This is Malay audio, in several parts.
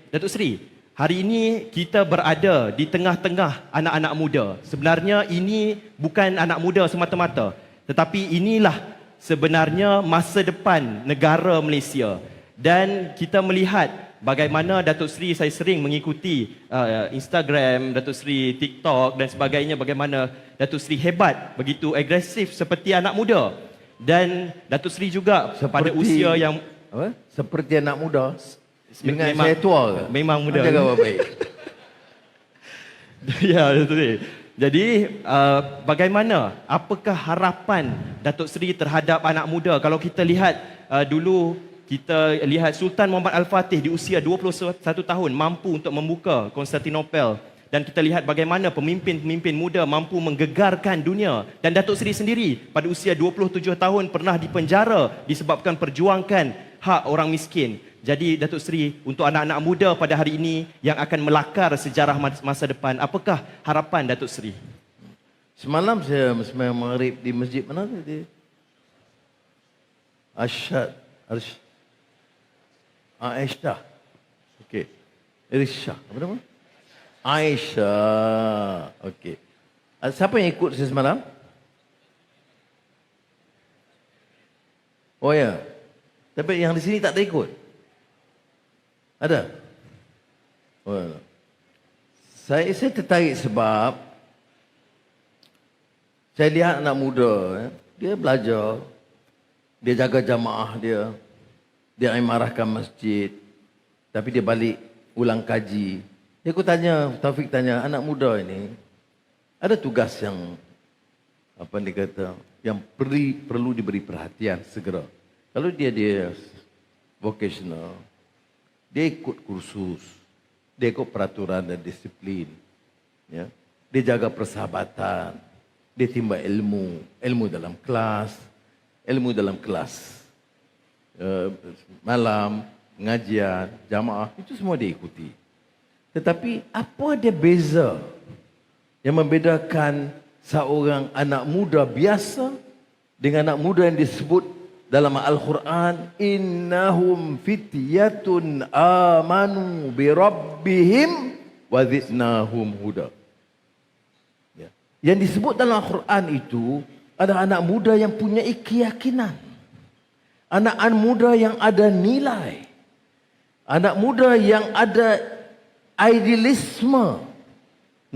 Datuk Seri, hari ini kita berada di tengah-tengah anak-anak muda. Sebenarnya ini bukan anak muda semata-mata, tetapi inilah sebenarnya masa depan negara Malaysia. Dan kita melihat bagaimana Datuk Seri, saya sering mengikuti Instagram Datuk Seri, TikTok dan sebagainya, bagaimana Datuk Seri hebat, begitu agresif seperti anak muda. Dan Datuk Seri juga pada usia yang apa? Seperti anak muda dengan memang, saya tua ke? Memang muda. Jaga baik-baik. Ya, Datuk Seri. Jadi bagaimana, apakah harapan Datuk Seri terhadap anak muda? Kalau kita lihat dulu, kita lihat Sultan Muhammad Al-Fatih di usia 21 tahun mampu untuk membuka Konstantinopel. Dan kita lihat bagaimana pemimpin-pemimpin muda mampu menggegarkan dunia. Dan Datuk Seri sendiri pada usia 27 tahun pernah dipenjara disebabkan perjuangkan hak orang miskin. Jadi Datuk Seri, untuk anak-anak muda pada hari ini yang akan melakar sejarah masa depan, apakah harapan Datuk Seri? Semalam saya sembahyang maghrib di masjid mana tadi? Aisyah. Okey. Aisyah. Apa nama? Aisyah. Okey. Siapa yang ikut saya semalam? Oh ya. Tapi yang di sini tak ada ikut. Ada? Oh, ya. Saya tertarik sebab saya lihat anak muda, dia belajar, dia jaga jamaah dia imarahkan masjid, tapi dia balik ulang kaji. Dia aku tanya, Taufik tanya, anak muda ini ada tugas yang apa dia kata, yang perlu diberi perhatian segera. Kalau dia vocational, dia ikut kursus, dia ikut peraturan dan disiplin, ya. Dia jaga persahabatan, dia timba ilmu dalam kelas, malam, pengajian, jamaah, itu semua dia ikuti. Tetapi apa dia beza yang membedakan seorang anak muda biasa dengan anak muda yang disebut dalam Al-Quran, innahum fityatun amanu bi rabbihim wa zidnahum huda. Ya. Yang disebut dalam Al-Quran itu ada anak muda yang punya keyakinan. Anak muda yang ada nilai. Anak muda yang ada idealisme.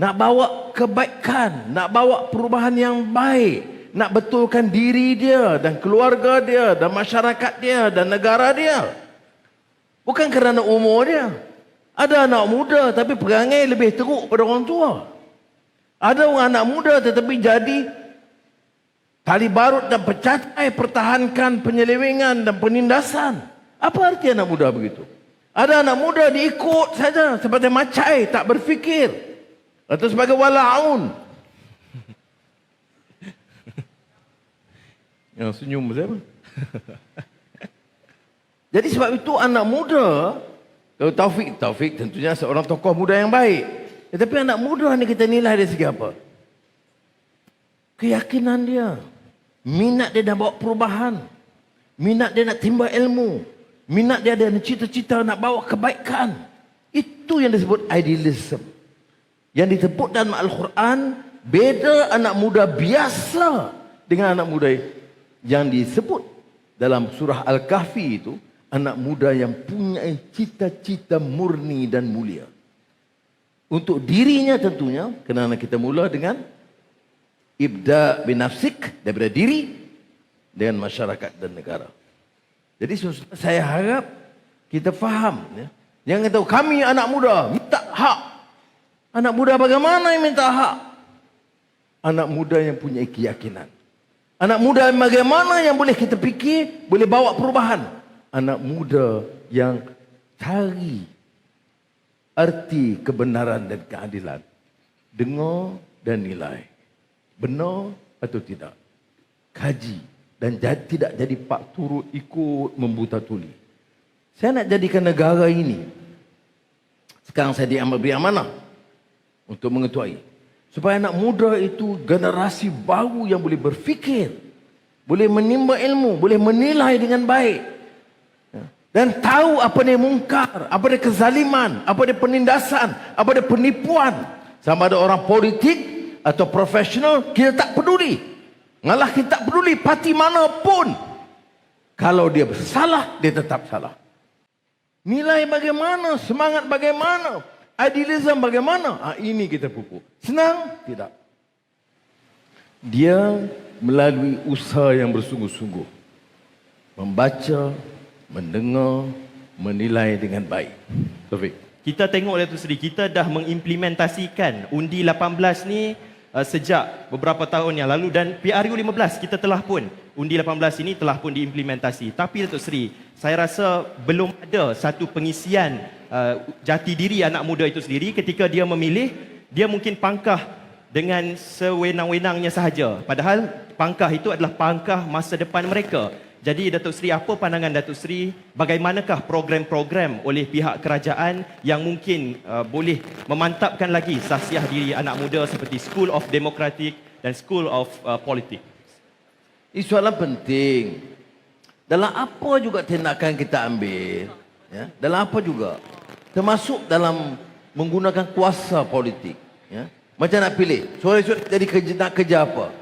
Nak bawa kebaikan, nak bawa perubahan yang baik, nak betulkan diri dia dan keluarga dia dan masyarakat dia dan negara dia. Bukan kerana umur dia. Ada anak muda tapi perangai lebih teruk pada orang tua. Ada orang anak muda tetapi jadi tali barut dan pecakai pertahankan penyelewengan dan penindasan. Apa arti anak muda begitu? Ada anak muda diikut saja seperti macai, tak berfikir. Atau sebagai wala'un. Yang senyum siapa? Jadi sebab itu anak muda, kalau Taufik tentunya seorang tokoh muda yang baik. Tetapi anak muda ni kita nilai dari segi apa? Keyakinan dia. Minat dia nak bawa perubahan. Minat dia nak timba ilmu. Minat dia ada cita-cita nak bawa kebaikan. Itu yang disebut idealism. Yang disebut dalam Al-Quran, beda anak muda biasa dengan anak muda yang disebut dalam surah Al-Kahfi itu, anak muda yang punya cita-cita murni dan mulia. Untuk dirinya tentunya, kerana kita mula dengan ibda' binafsik, daripada diri, dengan masyarakat dan negara. Jadi saya harap kita faham. Ya. Jangan tahu kami anak muda minta hak. Anak muda bagaimana yang minta hak? Anak muda yang punya keyakinan. Anak muda bagaimana yang boleh kita fikir, boleh bawa perubahan. Anak muda yang cari arti kebenaran dan keadilan. Dengar dan nilai. Benar atau tidak. Kaji. Dan tidak jadi pak turut ikut membuta tuli. Saya nak jadikan negara ini. Sekarang saya beri amanah untuk mengetuai. Supaya anak muda itu generasi baru yang boleh berfikir. Boleh menimba ilmu. Boleh menilai dengan baik. Dan tahu apa dia mungkar, apa dia kezaliman, apa dia penindasan, apa dia penipuan. Sama ada orang politik atau profesional, kita tak peduli. Ngalah kita tak peduli parti mana pun. Kalau dia salah, dia tetap salah. Nilai bagaimana, semangat bagaimana, idealism bagaimana, ini kita pupuk. Senang? Tidak. Dia melalui usaha yang bersungguh-sungguh. Membaca, mendengar, menilai dengan baik. Taufik. Kita tengok Datuk Seri, kita dah mengimplementasikan undi 18 ni sejak beberapa tahun yang lalu, dan PRU 15 kita telah pun, undi 18 ini telah pun diimplementasi. Tapi Datuk Seri, saya rasa belum ada satu pengisian jati diri anak muda itu sendiri. Ketika dia memilih, dia mungkin pangkah dengan sewenang-wenangnya sahaja. Padahal pangkah itu adalah pangkah masa depan mereka. Jadi Datuk Seri, apa pandangan Datuk Seri, bagaimanakah program-program oleh pihak kerajaan yang mungkin boleh memantapkan lagi sahsiah diri anak muda seperti School of Democratic dan School of Politics? Ini soalan penting. Dalam apa juga tindakan kita ambil, ya? Dalam apa juga, termasuk dalam menggunakan kuasa politik, ya? Macam nak pilih, sore-sore jadi kerja, nak kerja apa?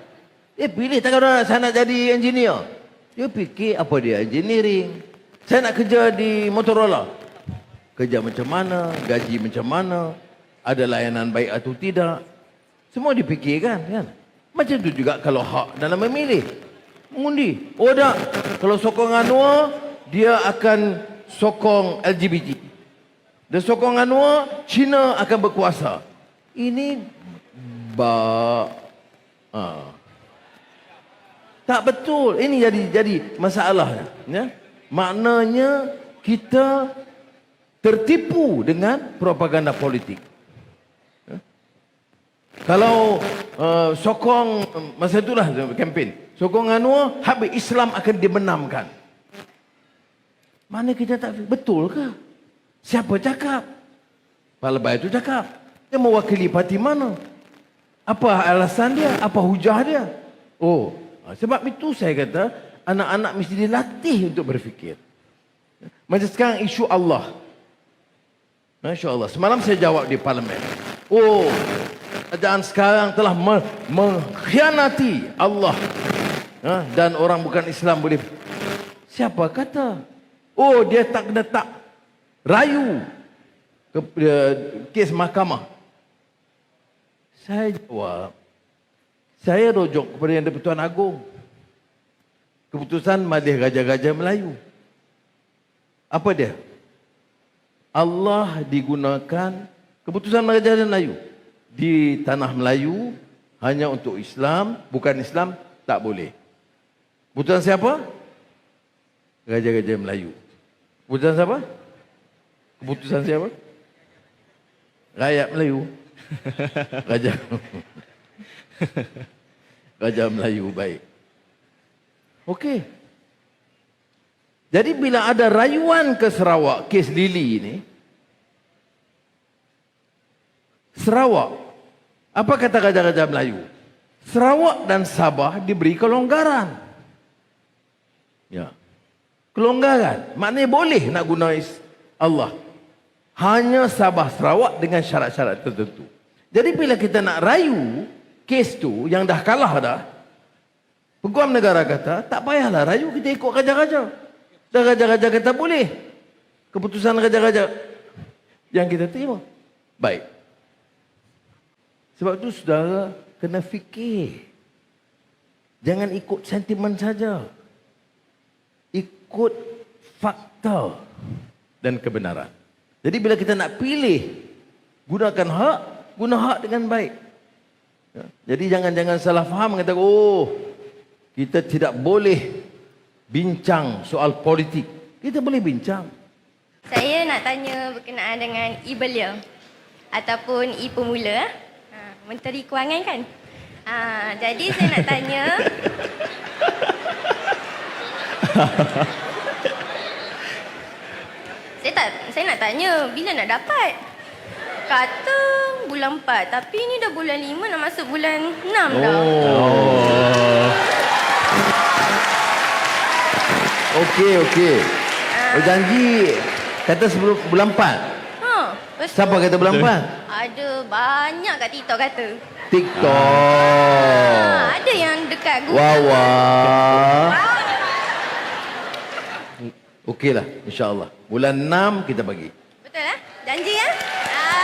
Pilih, takkan saya nak jadi engineer. Dia fikir apa dia engineering. Saya nak kerja di Motorola. Kerja macam mana, gaji macam mana, ada layanan baik atau tidak. Semua dipikirkan, kan? Macam tu juga kalau hak dalam memilih. Mengundi. Oh tak, kalau sokong Anwar, dia akan sokong LGBT. Dia sokong Anwar, China akan berkuasa. Ini tak betul. Ini jadi masalahnya, ya? Maknanya kita tertipu dengan propaganda politik. Ya? Kalau sokong masa itulah kempen, sokong Anwar, habis Islam akan dibenamkan. Mana kita tak betul ke? Siapa cakap? Palebay itu cakap. Dia mewakili parti mana? Apa alasan dia? Apa hujah dia? Oh, sebab itu saya kata anak-anak mesti dilatih untuk berfikir. Macam sekarang isu Allah. Masya Allah. Semalam saya jawab di parlimen. Oh, kerajaan sekarang telah mengkhianati Allah. Dan orang bukan Islam boleh. Siapa kata? Oh, dia tak rayu kes mahkamah. Saya jawab, saya rujuk kepada Yang di-Pertuan Agong. Keputusan Majlis Raja-Raja Melayu. Apa dia? Allah digunakan, keputusan Raja-Raja Melayu di tanah Melayu hanya untuk Islam, bukan Islam tak boleh. Keputusan siapa? Raja-Raja Melayu. Keputusan siapa? Keputusan siapa? Rakyat Melayu. Raja Raja Melayu, baik. Okey. Jadi bila ada rayuan ke Sarawak, kes Lili ini, Sarawak, apa kata Raja-Raja Melayu? Sarawak dan Sabah diberi kelonggaran. Ya. Kelonggaran, maknanya boleh nak guna Allah. Hanya Sabah Sarawak dengan syarat-syarat tertentu. Jadi bila kita nak rayu kes tu yang dah kalah dah, Peguam negara kata, tak payahlah rayu, kita ikut raja-raja. Dan raja-raja kata boleh. Keputusan raja-raja yang kita terima. Baik. Sebab itu saudara kena fikir. Jangan ikut sentimen saja. Ikut fakta dan kebenaran. Jadi bila kita nak pilih, gunakan hak, guna hak dengan baik. Ya. Jadi jangan salah faham, kata, oh, kita tidak boleh bincang soal politik. Kita boleh bincang. Saya nak tanya berkenaan dengan I-Belia ataupun I-Pemula. Menteri Kewangan kan? Jadi saya nak tanya... saya nak tanya, bila nak dapat? Kata bulan 4, tapi ni dah bulan 5, nak masuk bulan 6 dah. Okey. Oh janji kata sebelum bulan 4. Betul. Siapa kata bulan 4? Ada banyak kat TikTok kata. TikTok. Ada yang dekat Google. Wawa. Okeylah, insya-Allah. Bulan 6 kita bagi. Betul lah? Janji ya?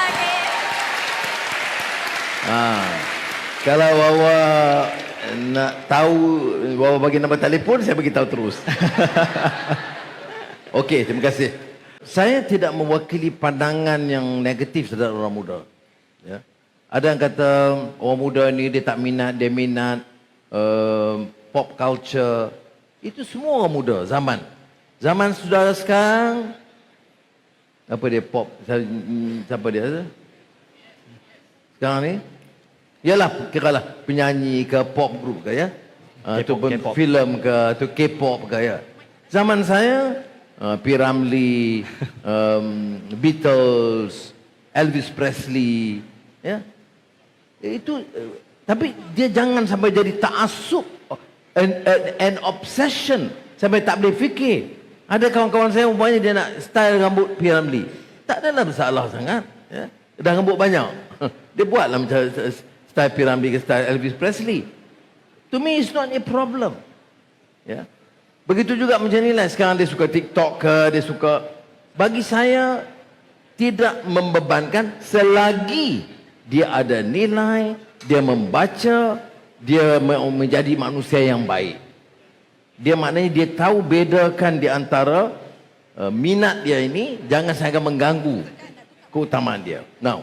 Okey. Kalau Wawa nak tahu Wawa bagi nombor telefon, saya bagi tahu terus. Okey, terima kasih. Saya tidak mewakili pandangan yang negatif terhadap orang muda. Ya. Ada yang kata orang muda ni dia tak minat, dia minat pop culture. Itu semua orang muda zaman. Zaman saudara sekarang apa dia pop? Siapa dia? Sekarang ni? Yalah, kiralah penyanyi ke pop group ke ya. Ataupun K-pop. filem ke atau K-pop ke ya. Zaman saya P. Ramlee, Beatles, Elvis Presley, ya. Itu tapi dia jangan sampai jadi ta'assub, an obsession sampai tak boleh fikir. Ada kawan-kawan saya umpamanya dia nak style rambut P. Ramlee. Tak adalah bersalah sangat, ya. Dah rambut banyak. Dia buatlah macam style P. Ramlee ke style Elvis Presley. To me it's not a problem. Ya. Begitu juga macam ni lah. Sekarang dia suka TikTok ke, dia suka. Bagi saya, tidak membebankan selagi dia ada nilai, dia membaca, dia menjadi manusia yang baik. Dia maknanya dia tahu bedakan di antara minat dia ini, jangan sangat mengganggu keutamaan dia. Now,